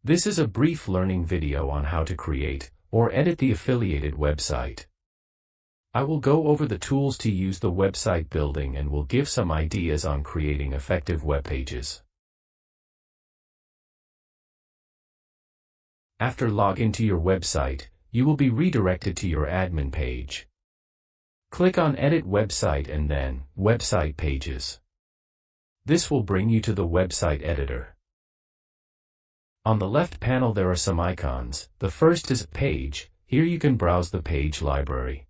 This is a brief learning video on how to create or edit the affiliated website. I will go over the tools to use the website building and will give some ideas on creating effective web pages. After log into your website, you will be redirected to your admin page. Click on Edit Website and then Website Pages. This will bring you to the website editor. On the left panel there are some icons. The first is Page. Here you can browse the page library.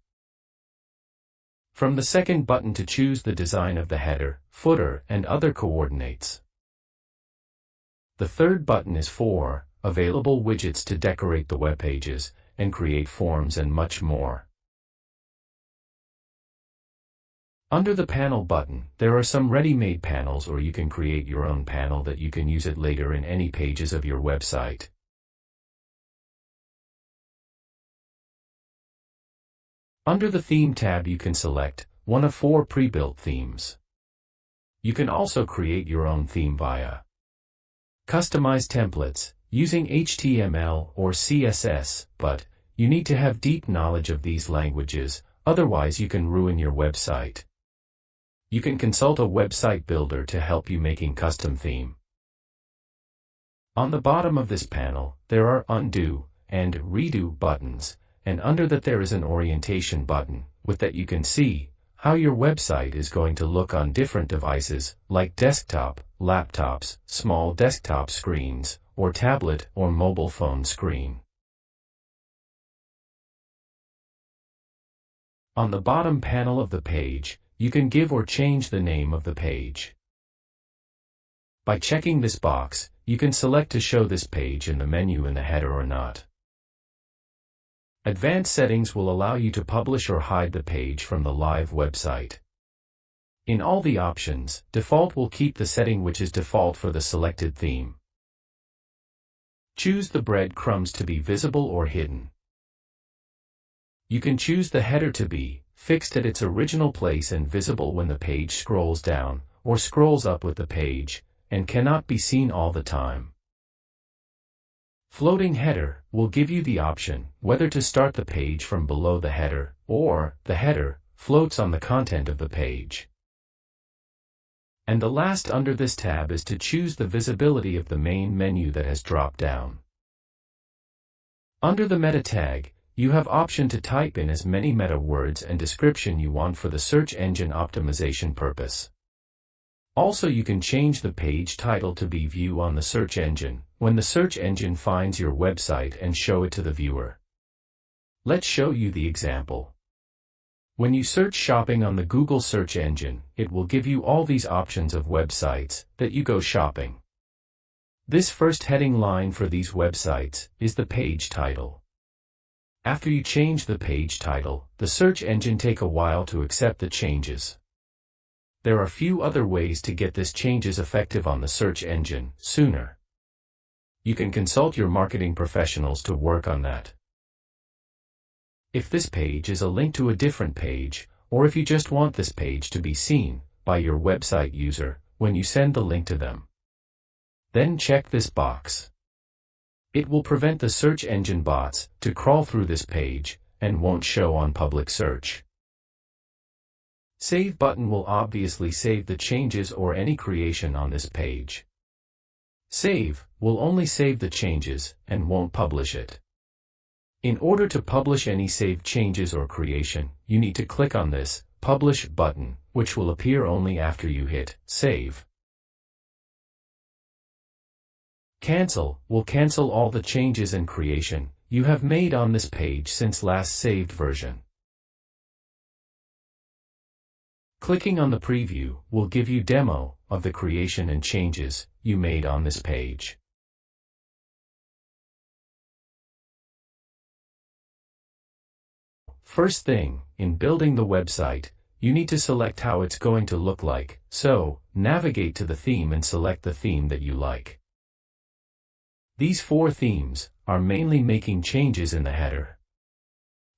From the second button to choose the design of the header, footer, and other coordinates. The third button is for available widgets to decorate the web pages and create forms and much more. Under the panel button, there are some ready-made panels, or you can create your own panel that you can use it later in any pages of your website. Under the Theme tab you can select one of 4 pre-built themes. You can also create your own theme via Customize templates using HTML or CSS, but you need to have deep knowledge of these languages, otherwise you can ruin your website. You can consult a website builder to help you making custom theme. On the bottom of this panel, there are Undo and Redo buttons, and under that there is an Orientation button. With that you can see how your website is going to look on different devices, like desktop, laptops, small desktop screens, or tablet or mobile phone screen. On the bottom panel of the page, you can give or change the name of the page. By checking this box, you can select to show this page in the menu in the header or not. Advanced settings will allow you to publish or hide the page from the live website. In all the options, default will keep the setting which is default for the selected theme. Choose the breadcrumbs to be visible or hidden. You can choose the header to be fixed at its original place and visible when the page scrolls down, or scrolls up with the page, and cannot be seen all the time. Floating header will give you the option whether to start the page from below the header, or the header floats on the content of the page. And the last under this tab is to choose the visibility of the main menu that has dropped down. Under the meta tag, you have option to type in as many meta words and description you want for the search engine optimization purpose. Also you can change the page title to be View on the search engine, when the search engine finds your website, and show it to the viewer. Let's show you the example. When you search shopping on the Google search engine, it will give you all these options of websites that you go shopping. This first heading line for these websites is the page title. After you change the page title, the search engine take a while to accept the changes. There are few other ways to get this changes effective on the search engine sooner. You can consult your marketing professionals to work on that. If this page is a link to a different page, or if you just want this page to be seen by your website user when you send the link to them, then check this box. It will prevent the search engine bots to crawl through this page and won't show on public search. Save button will obviously save the changes or any creation on this page. Save will only save the changes and won't publish it. In order to publish any saved changes or creation, you need to click on this Publish button, which will appear only after you hit Save. Cancel will cancel all the changes and creation you have made on this page since last saved version. Clicking on the preview will give you demo of the creation and changes you made on this page. First thing, in building the website, you need to select how it's going to look like, so navigate to the theme and select the theme that you like. These 4 themes are mainly making changes in the header.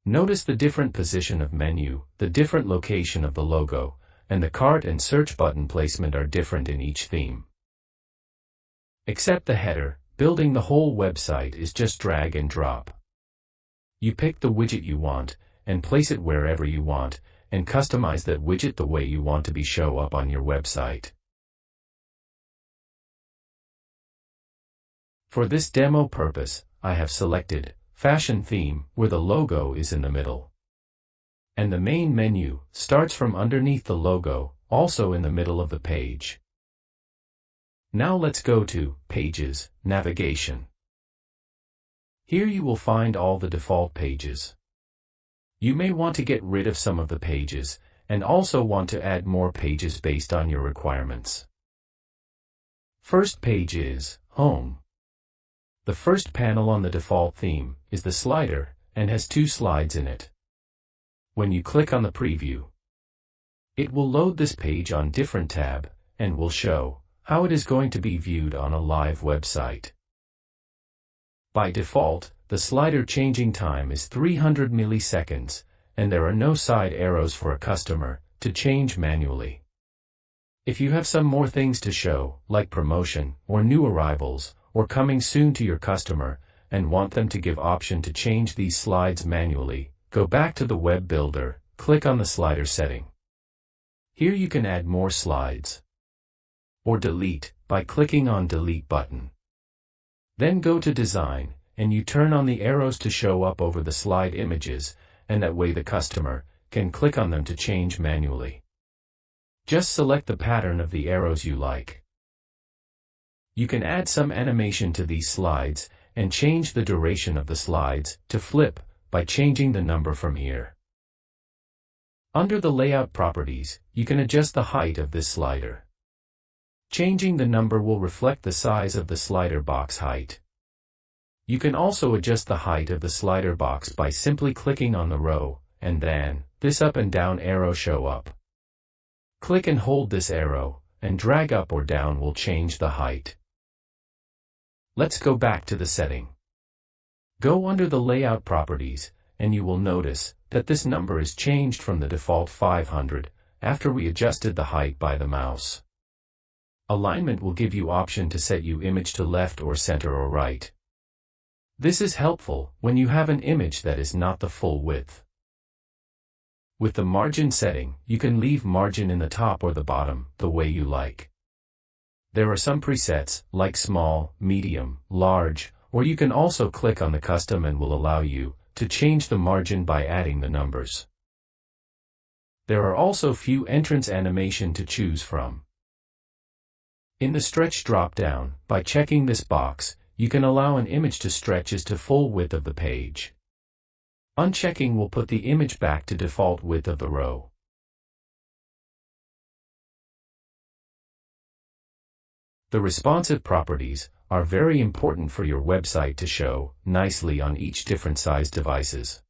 Notice the different position of menu, the different location of the logo, and the cart and search button placement are different in each theme. Except the header, building the whole website is just drag and drop. You pick the widget you want, and place it wherever you want, and customize that widget the way you want to be show up on your website. For this demo purpose, I have selected Fashion Theme, where the logo is in the middle. And the main menu starts from underneath the logo, also in the middle of the page. Now let's go to Pages, Navigation. Here you will find all the default pages. You may want to get rid of some of the pages, and also want to add more pages based on your requirements. First page is Home. The first panel on the default theme is the slider, and has 2 slides in it. When you click on the preview, it will load this page on different tab, and will show how it is going to be viewed on a live website. By default, the slider changing time is 300 milliseconds, and there are no side arrows for a customer to change manually. If you have some more things to show, like promotion, or new arrivals, or coming soon to your customer, and want them to give option to change these slides manually, go back to the web builder, click on the slider setting. Here you can add more slides, or delete, by clicking on Delete button. Then go to Design, and you turn on the arrows to show up over the slide images, and that way the customer can click on them to change manually. Just select the pattern of the arrows you like. You can add some animation to these slides, and change the duration of the slides to flip, by changing the number from here. Under the Layout properties, you can adjust the height of this slider. Changing the number will reflect the size of the slider box height. You can also adjust the height of the slider box by simply clicking on the row, and then this up and down arrow show up. Click and hold this arrow, and drag up or down will change the height. Let's go back to the setting. Go under the Layout properties, and you will notice that this number is changed from the default 500, after we adjusted the height by the mouse. Alignment will give you option to set your image to left or center or right. This is helpful when you have an image that is not the full width. With the margin setting, you can leave margin in the top or the bottom, the way you like. There are some presets, like small, medium, large, or you can also click on the custom and will allow you to change the margin by adding the numbers. There are also few entrance animation to choose from. In the stretch drop-down, by checking this box, you can allow an image to stretch as to full width of the page. Unchecking will put the image back to default width of the row. The responsive properties are very important for your website to show nicely on each different size devices.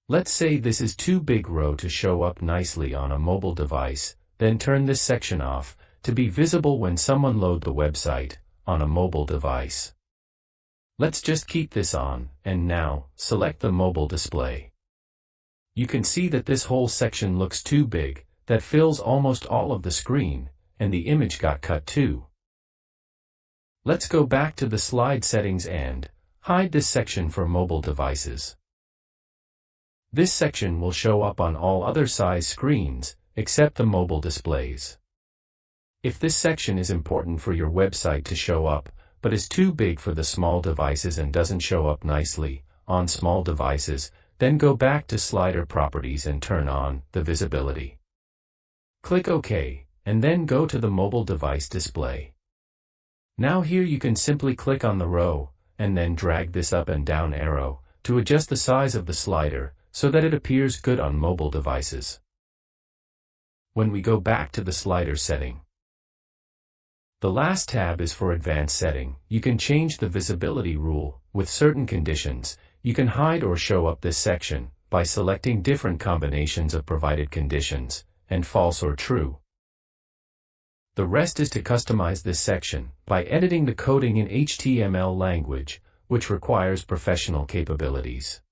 Let's say this is too big row to show up nicely on a mobile device, then turn this section off to be visible when someone load the website on a mobile device. Let's just keep this on, and now select the mobile display. You can see that this whole section looks too big, that fills almost all of the screen, and the image got cut too. Let's go back to the slide settings and hide this section for mobile devices. This section will show up on all other size screens, except the mobile displays. If this section is important for your website to show up, but is too big for the small devices and doesn't show up nicely on small devices, then go back to slider properties and turn on the visibility. Click OK, and then go to the mobile device display. Now here you can simply click on the row, and then drag this up and down arrow to adjust the size of the slider so that it appears good on mobile devices. When we go back to the slider setting, the last tab is for advanced setting. You can change the visibility rule with certain conditions. You can hide or show up this section by selecting different combinations of provided conditions, and false or true. The rest is to customize this section by editing the coding in HTML language, which requires professional capabilities.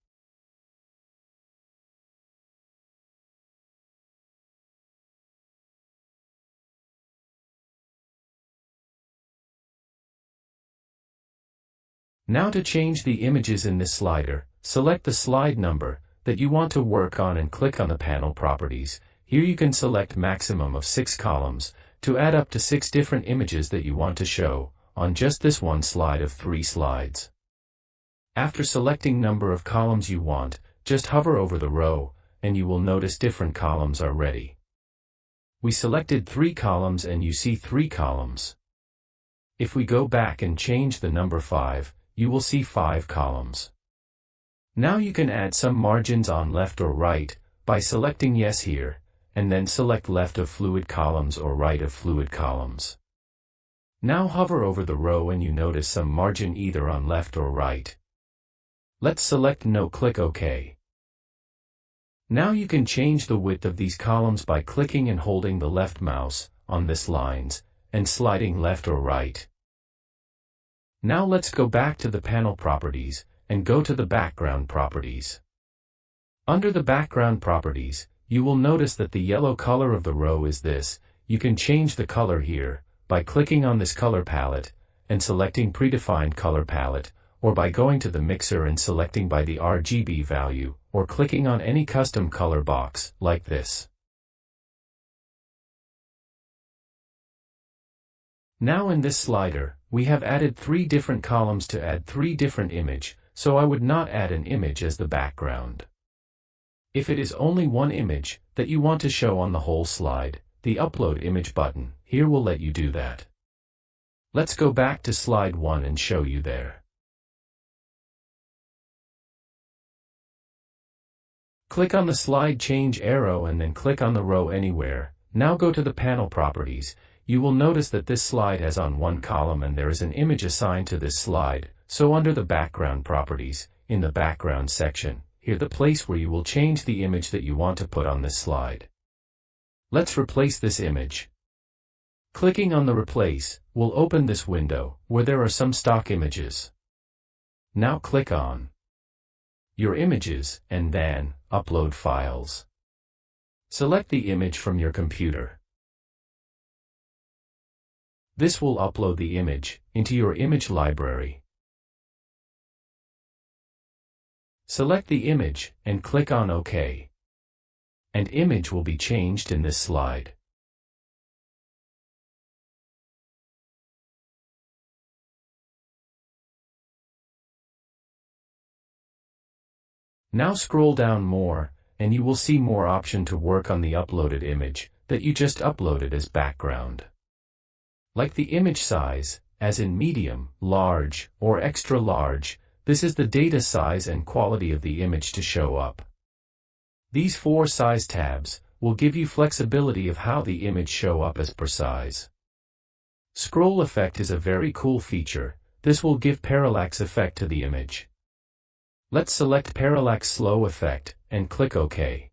Now to change the images in this slider, select the slide number that you want to work on and click on the panel properties. Here you can select maximum of 6 columns to add up to 6 different images that you want to show on just this one slide of 3 slides. After selecting number of columns you want, just hover over the row, and you will notice different columns are ready. We selected 3 columns and you see 3 columns. If we go back and change the number 5, you will see 5 columns. Now you can add some margins on left or right, by selecting yes here, and then select left of fluid columns or right of fluid columns. Now hover over the row and you notice some margin either on left or right. Let's select no, click OK. Now you can change the width of these columns by clicking and holding the left mouse on this lines, and sliding left or right. Now let's go back to the panel properties, and go to the background properties. Under the background properties, you will notice that the yellow color of the row is this. You can change the color here, by clicking on this color palette, and selecting predefined color palette, or by going to the mixer and selecting by the RGB value, or clicking on any custom color box, like this. Now in this slider, we have added 3 different columns to add 3 different images, so I would not add an image as the background. If it is only one image that you want to show on the whole slide, the Upload Image button here will let you do that. Let's go back to slide 1 and show you there. Click on the slide change arrow and then click on the row anywhere. Now go to the panel properties. You will notice that this slide has on one column and there is an image assigned to this slide, so under the background properties, in the background section, here the place where you will change the image that you want to put on this slide. Let's replace this image. Clicking on the replace will open this window where there are some stock images. Now click on your images and then upload files. Select the image from your computer. This will upload the image into your image library. Select the image and click on OK. And image will be changed in this slide. Now scroll down more, and you will see more option to work on the uploaded image that you just uploaded as background. Like the image size, as in medium, large, or extra large, this is the data size and quality of the image to show up. These 4 size tabs will give you flexibility of how the image show up as per size. Scroll effect is a very cool feature. This will give parallax effect to the image. Let's select parallax slow effect and click OK.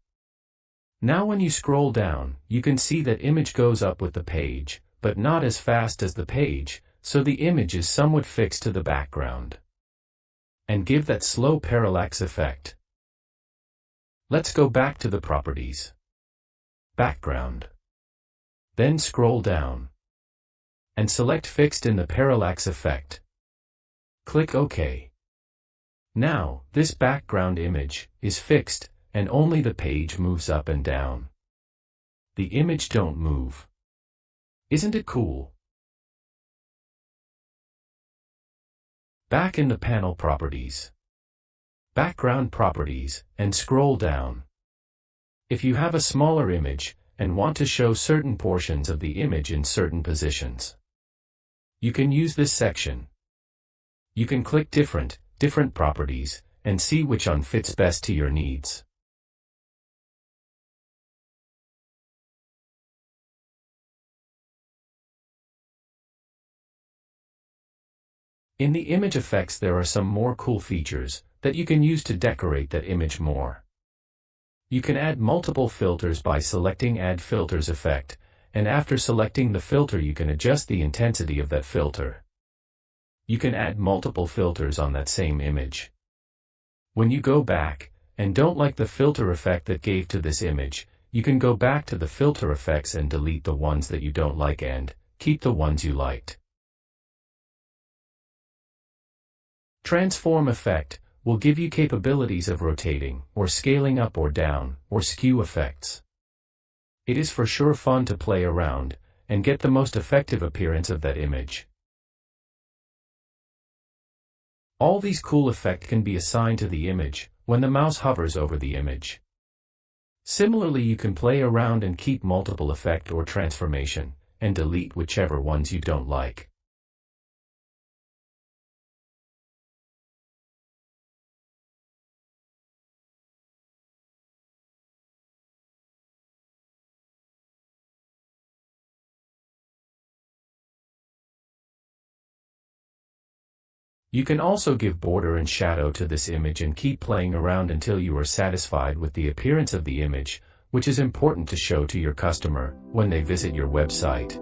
Now when you scroll down, you can see that image goes up with the page, but not as fast as the page, so the image is somewhat fixed to the background. And give that slow parallax effect. Let's go back to the properties. Background. Then scroll down. And select fixed in the parallax effect. Click OK. Now, this background image is fixed, and only the page moves up and down. The image don't move. Isn't it cool? Back in the panel properties. Background properties, and scroll down. If you have a smaller image, and want to show certain portions of the image in certain positions, you can use this section. You can click different properties, and see which one fits best to your needs. In the image effects there are some more cool features that you can use to decorate that image more. You can add multiple filters by selecting Add Filters effect, and after selecting the filter you can adjust the intensity of that filter. You can add multiple filters on that same image. When you go back, and don't like the filter effect that gave to this image, you can go back to the filter effects and delete the ones that you don't like and keep the ones you liked. Transform effect will give you capabilities of rotating, or scaling up or down, or skew effects. It is for sure fun to play around, and get the most effective appearance of that image. All these cool effects can be assigned to the image, when the mouse hovers over the image. Similarly, you can play around and keep multiple effect or transformation, and delete whichever ones you don't like. You can also give border and shadow to this image and keep playing around until you are satisfied with the appearance of the image, which is important to show to your customer when they visit your website.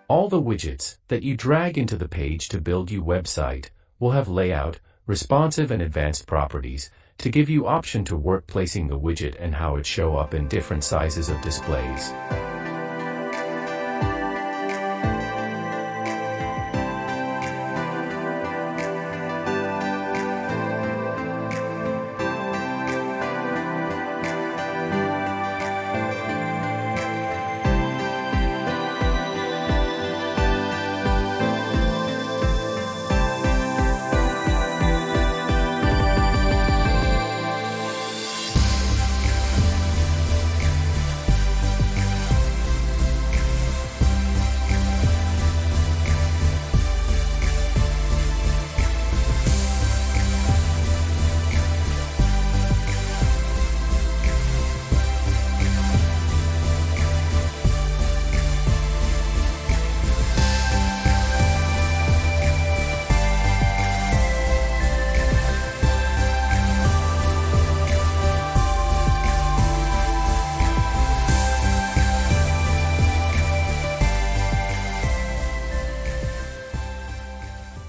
All the widgets that you drag into the page to build your website will have layout, responsive and advanced properties to give you option to work placing the widget and how it show up in different sizes of displays.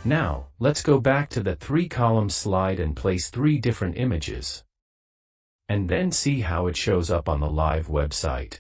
Now, let's go back to the 3-column slide and place 3 different images. And then see how it shows up on the live website.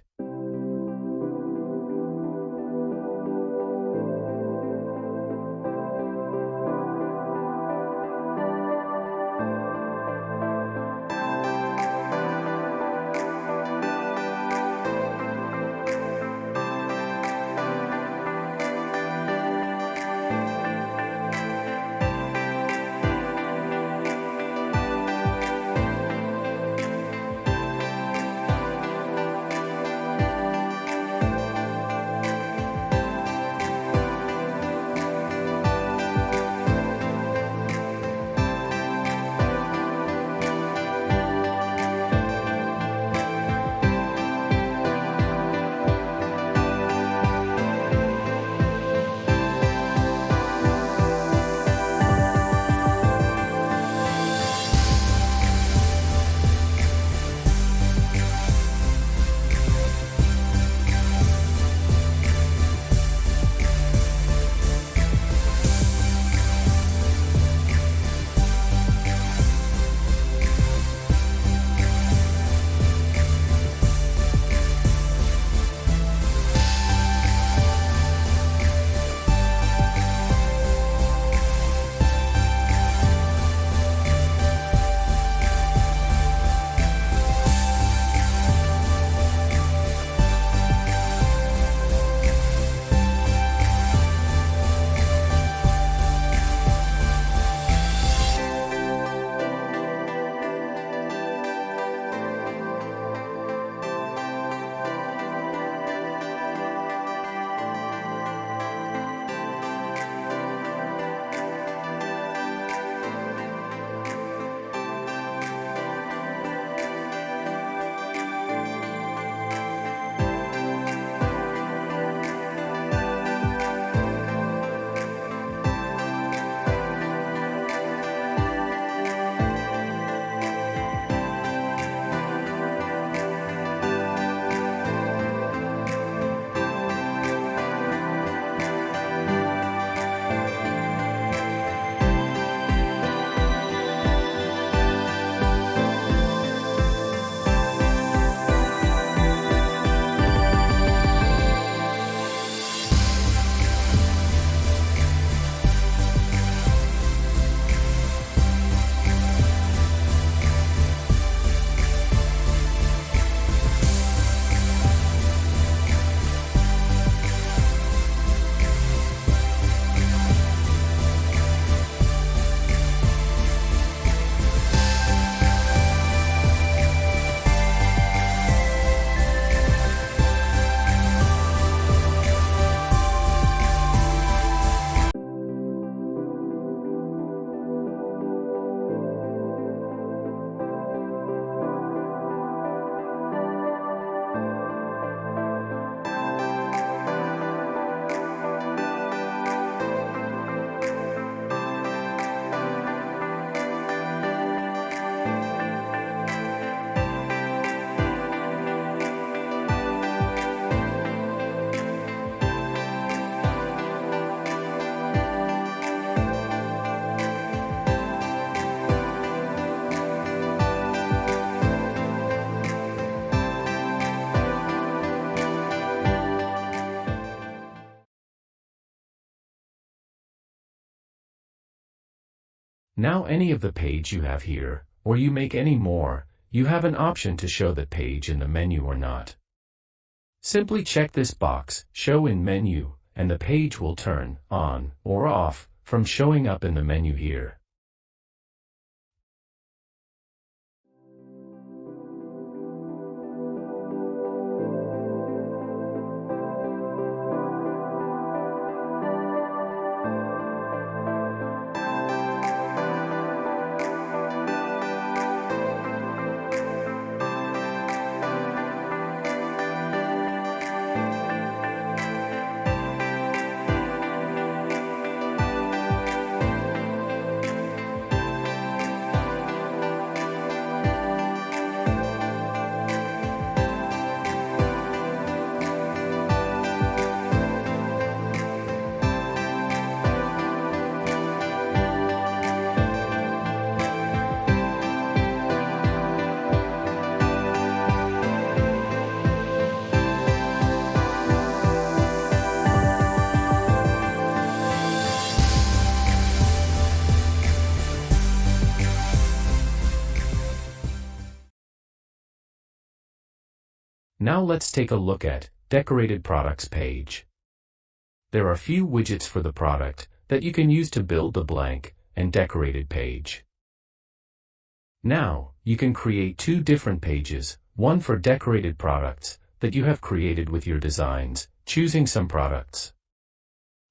Now any of the page you have here, or you make any more, you have an option to show that page in the menu or not. Simply check this box, Show in Menu, and the page will turn on or off from showing up in the menu here. Now let's take a look at Decorated Products page. There are few widgets for the product that you can use to build the blank and decorated page. Now, you can create two different pages, one for decorated products that you have created with your designs, choosing some products.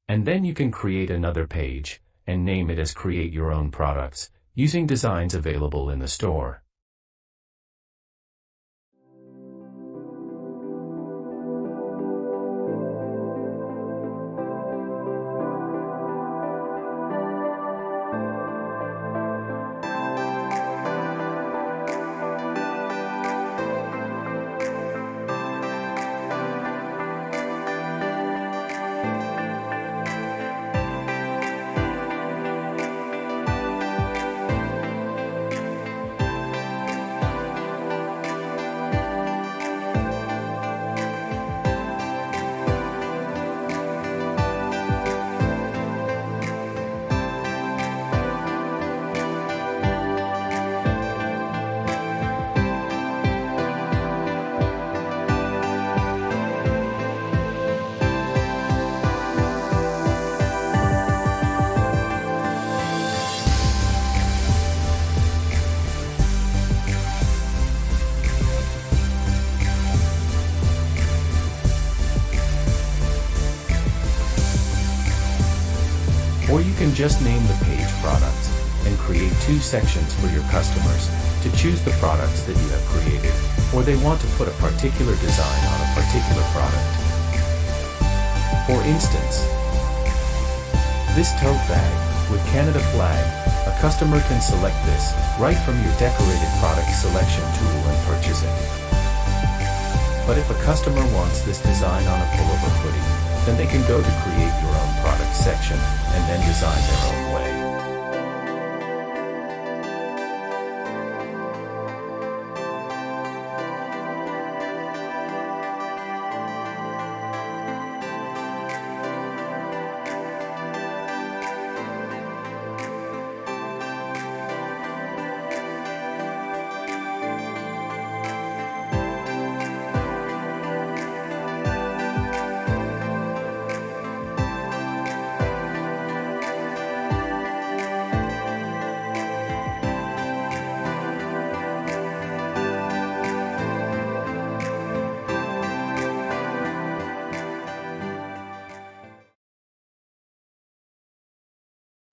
And then you can create another page and name it as Create Your Own Products, using designs available in the store. Or you can just name the page Products and create two sections for your customers to choose the products that you have created, or they want to put a particular design on a particular product. For instance, this tote bag with Canada flag, a customer can select this right from your decorated product selection tool and purchase it. But if a customer wants this design on a pullover hoodie, then they can go to Create Your Own Product section and then design their own way.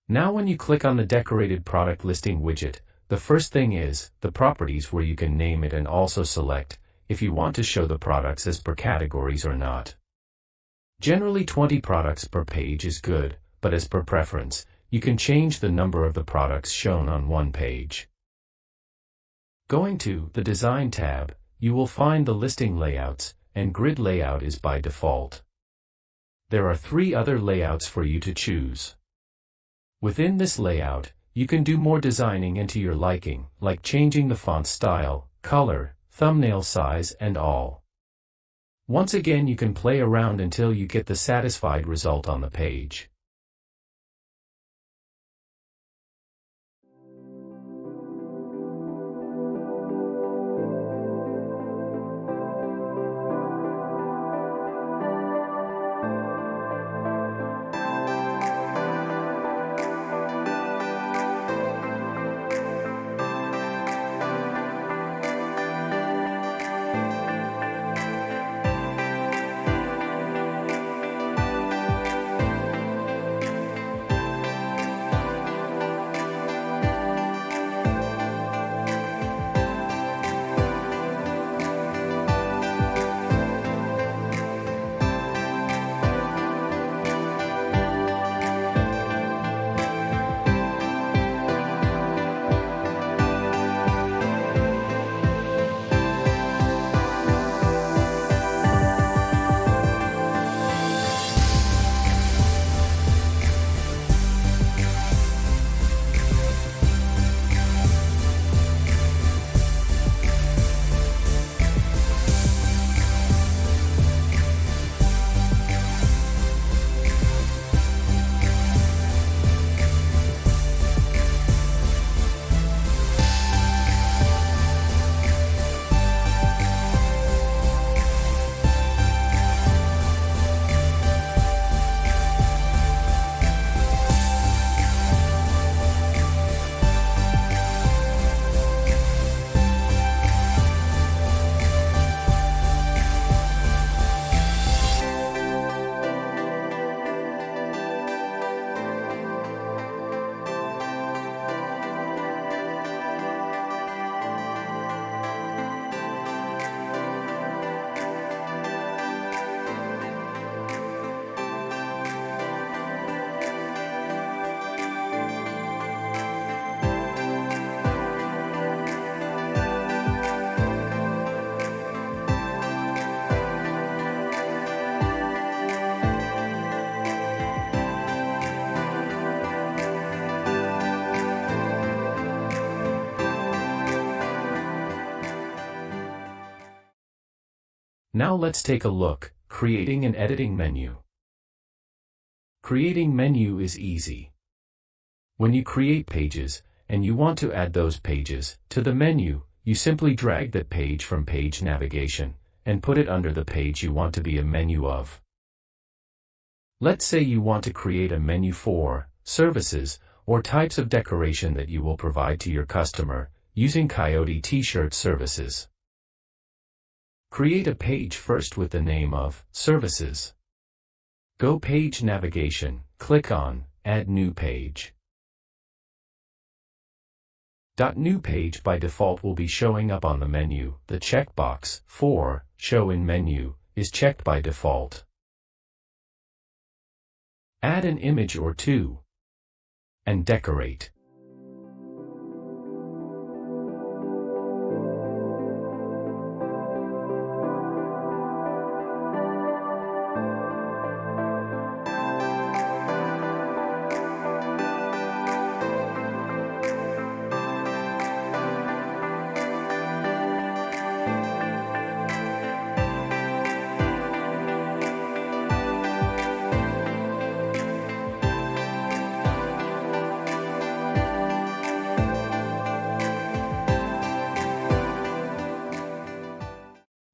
Now when you click on the Decorated Product Listing widget, the first thing is the properties where you can name it and also select if you want to show the products as per categories or not. Generally 20 products per page is good, but as per preference, you can change the number of the products shown on one page. Going to the Design tab, you will find the listing layouts, and grid layout is by default. There are 3 other layouts for you to choose. Within this layout, you can do more designing into your liking, like changing the font style, color, thumbnail size and all. Once again you can play around until you get the satisfied result on the page. Now let's take a look, creating and editing menu. Creating menu is easy. When you create pages, and you want to add those pages to the menu, you simply drag that page from page navigation, and put it under the page you want to be a menu of. Let's say you want to create a menu for services or types of decoration that you will provide to your customer, using Coyote T-shirt services. Create a page first with the name of services. Go page navigation, click on Add New Page. New Page by default will be showing up on the menu. The checkbox for Show in Menu is checked by default. Add an image or two. And decorate.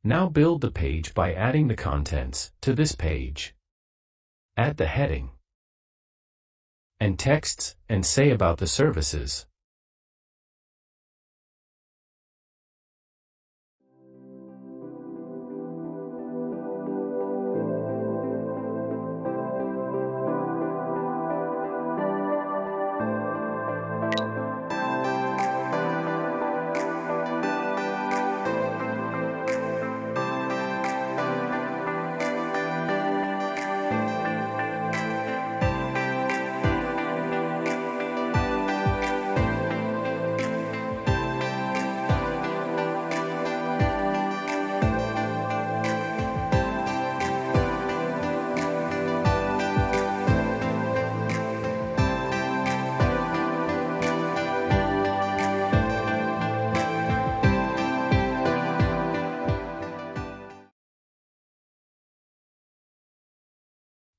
Now build the page by adding the contents to this page. Add the heading and texts and say about the services.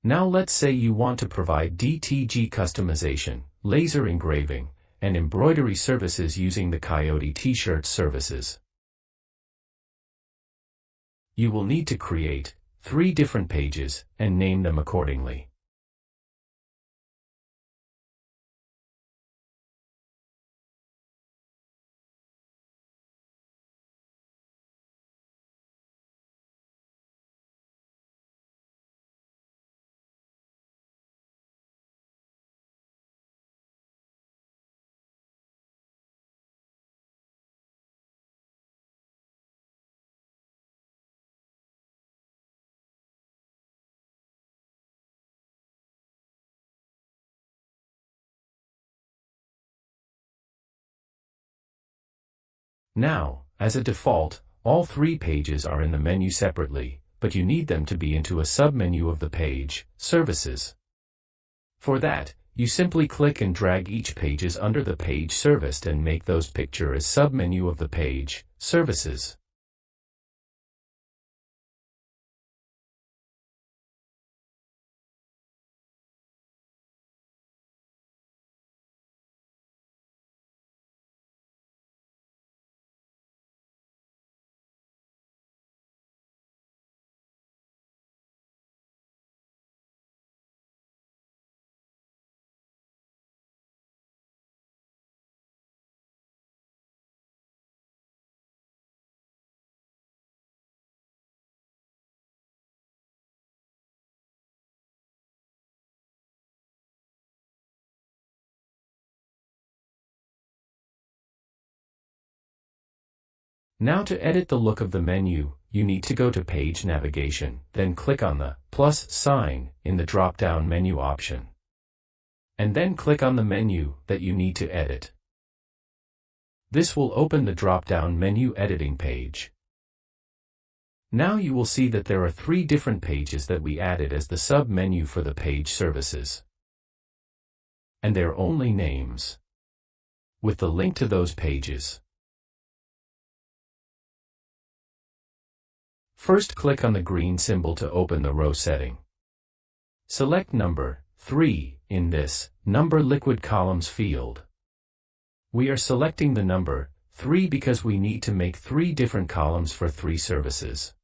Now let's say you want to provide DTG customization, laser engraving, and embroidery services using the Coyote T-shirt services. You will need to create 3 different pages and name them accordingly. Now, as a default, all 3 pages are in the menu separately, but you need them to be into a submenu of the page, Services. For that, you simply click and drag each pages under the page serviced and make those picture as submenu of the page, Services. Now to edit the look of the menu, you need to go to Page Navigation, then click on the plus sign in the drop-down menu option. And then click on the menu that you need to edit. This will open the drop-down menu editing page. Now you will see that there are 3 different pages that we added as the sub-menu for the page services. And they're only names, with the link to those pages. First, click on the green symbol to open the row setting. Select number 3 in this Number Liquid Columns field. We are selecting the number 3 because we need to make 3 different columns for 3 services.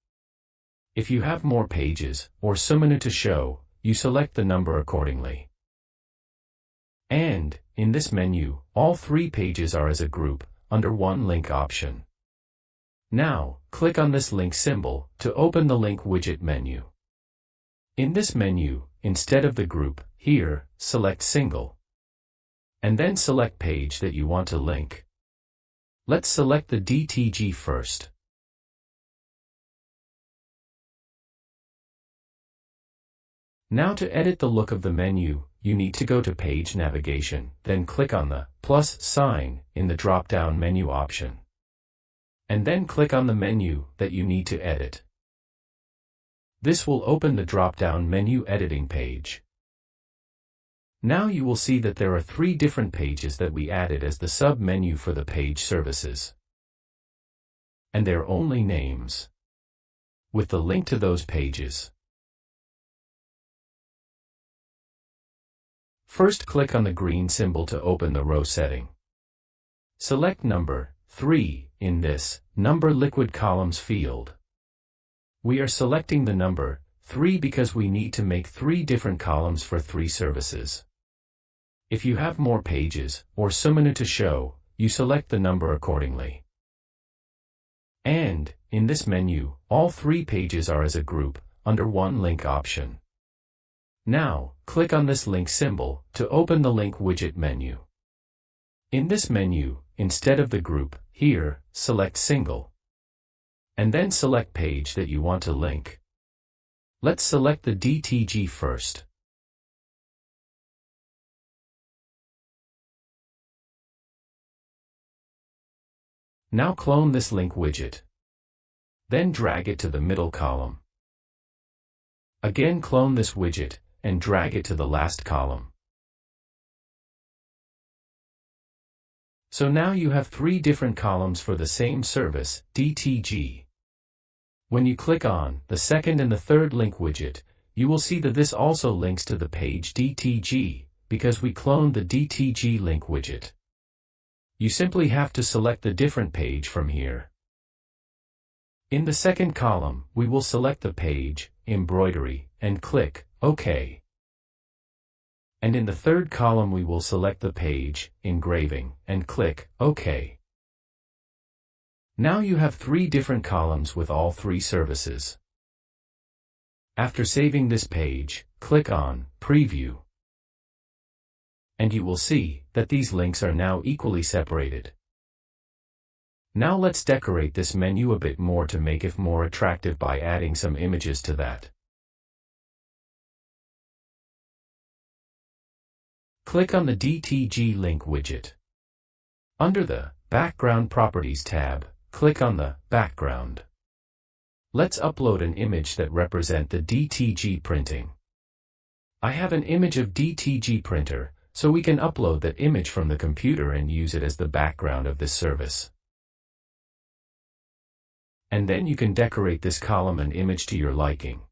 If you have more pages or so many to show, you select the number accordingly. And, in this menu, all 3 pages are as a group, under one link option. Now, click on this link symbol to open the link widget menu. In this menu, instead of the group, here, select single. And then select page that you want to link. Let's select the DTG first. Now to edit the look of the menu, you need to go to Page Navigation, then click on the plus sign in the drop-down menu option. And then click on the menu that you need to edit. This will open the drop-down menu editing page. Now you will see that there are 3 different pages that we added as the sub-menu for the page services. And their only names, with the link to those pages. First, click on the green symbol to open the row setting. Select number 3 in this Number Liquid Columns field. We are selecting the number 3 because we need to make 3 different columns for 3 services. If you have more pages or so many to show, you select the number accordingly. And, in this menu, all 3 pages are as a group, under one link option. Now, click on this link symbol to open the link widget menu. In this menu, instead of the group, here, select single. And then select page that you want to link. Let's select the DTG first. Now clone this link widget. Then drag it to the middle column. Again, clone this widget and drag it to the last column. So now you have 3 different columns for the same service, DTG. When you click on the second and the third link widget, you will see that this also links to the page DTG, because we cloned the DTG link widget. You simply have to select the different page from here. In the second column, we will select the page, Embroidery, and click OK. And in the third column we will select the page, Engraving, and click OK. Now you have 3 different columns with all 3 services. After saving this page, click on Preview. And you will see that these links are now equally separated. Now let's decorate this menu a bit more to make it more attractive by adding some images to that. Click on the DTG link widget. Under the Background Properties tab, click on the Background. Let's upload an image that represents the DTG printing. I have an image of DTG printer, so we can upload that image from the computer and use it as the background of this service. And then you can decorate this column and image to your liking.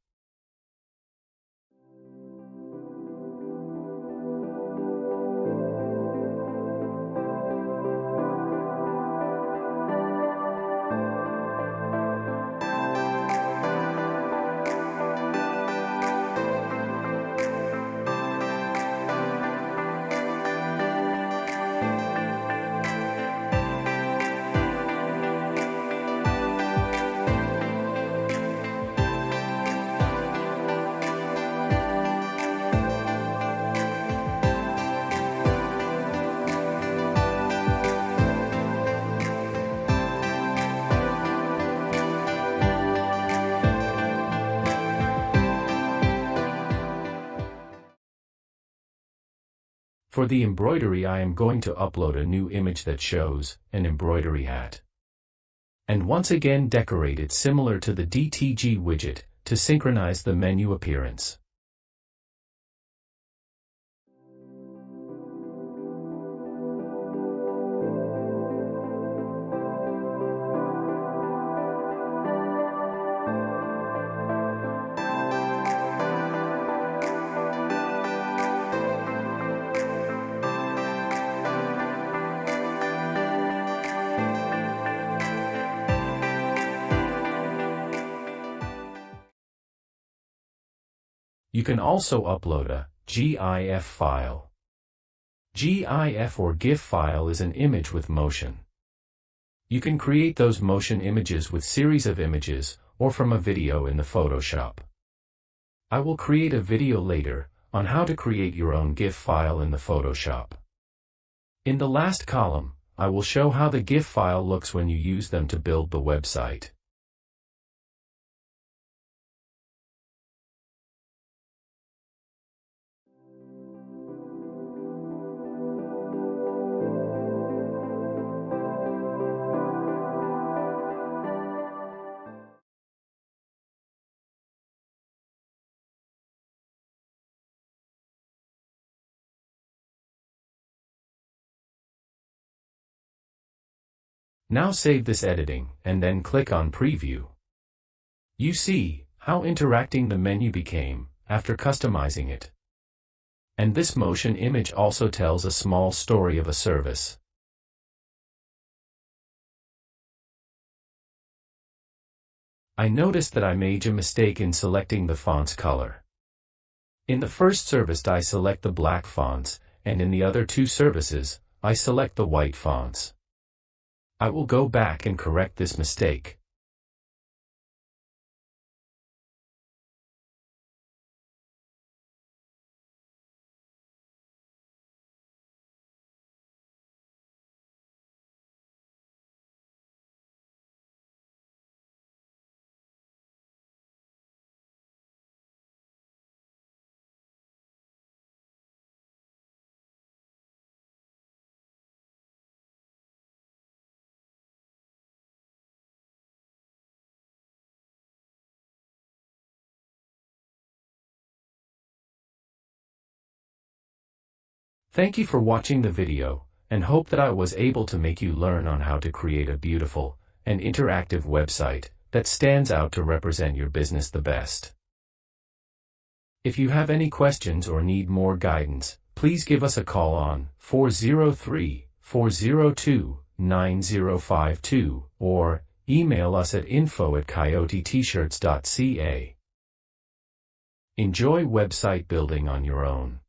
For the embroidery, I am going to upload a new image that shows an embroidery hat. And once again decorate it similar to the DTG widget to synchronize the menu appearance. You can also upload a GIF file. GIF or GIF file is an image with motion. You can create those motion images with series of images, or from a video in the Photoshop. I will create a video later on how to create your own GIF file in the Photoshop. In the last column, I will show how the GIF file looks when you use them to build the website. Now save this editing, and then click on Preview. You see how interacting the menu became after customizing it. And this motion image also tells a small story of a service. I noticed that I made a mistake in selecting the font's color. In the first service I select the black fonts, and in the other two services, I select the white fonts. I will go back and correct this mistake. Thank you for watching the video, and hope that I was able to make you learn on how to create a beautiful and interactive website that stands out to represent your business the best. If you have any questions or need more guidance, please give us a call on 403-402-9052 or email us at info@coyotetshirts.ca. Enjoy website building on your own.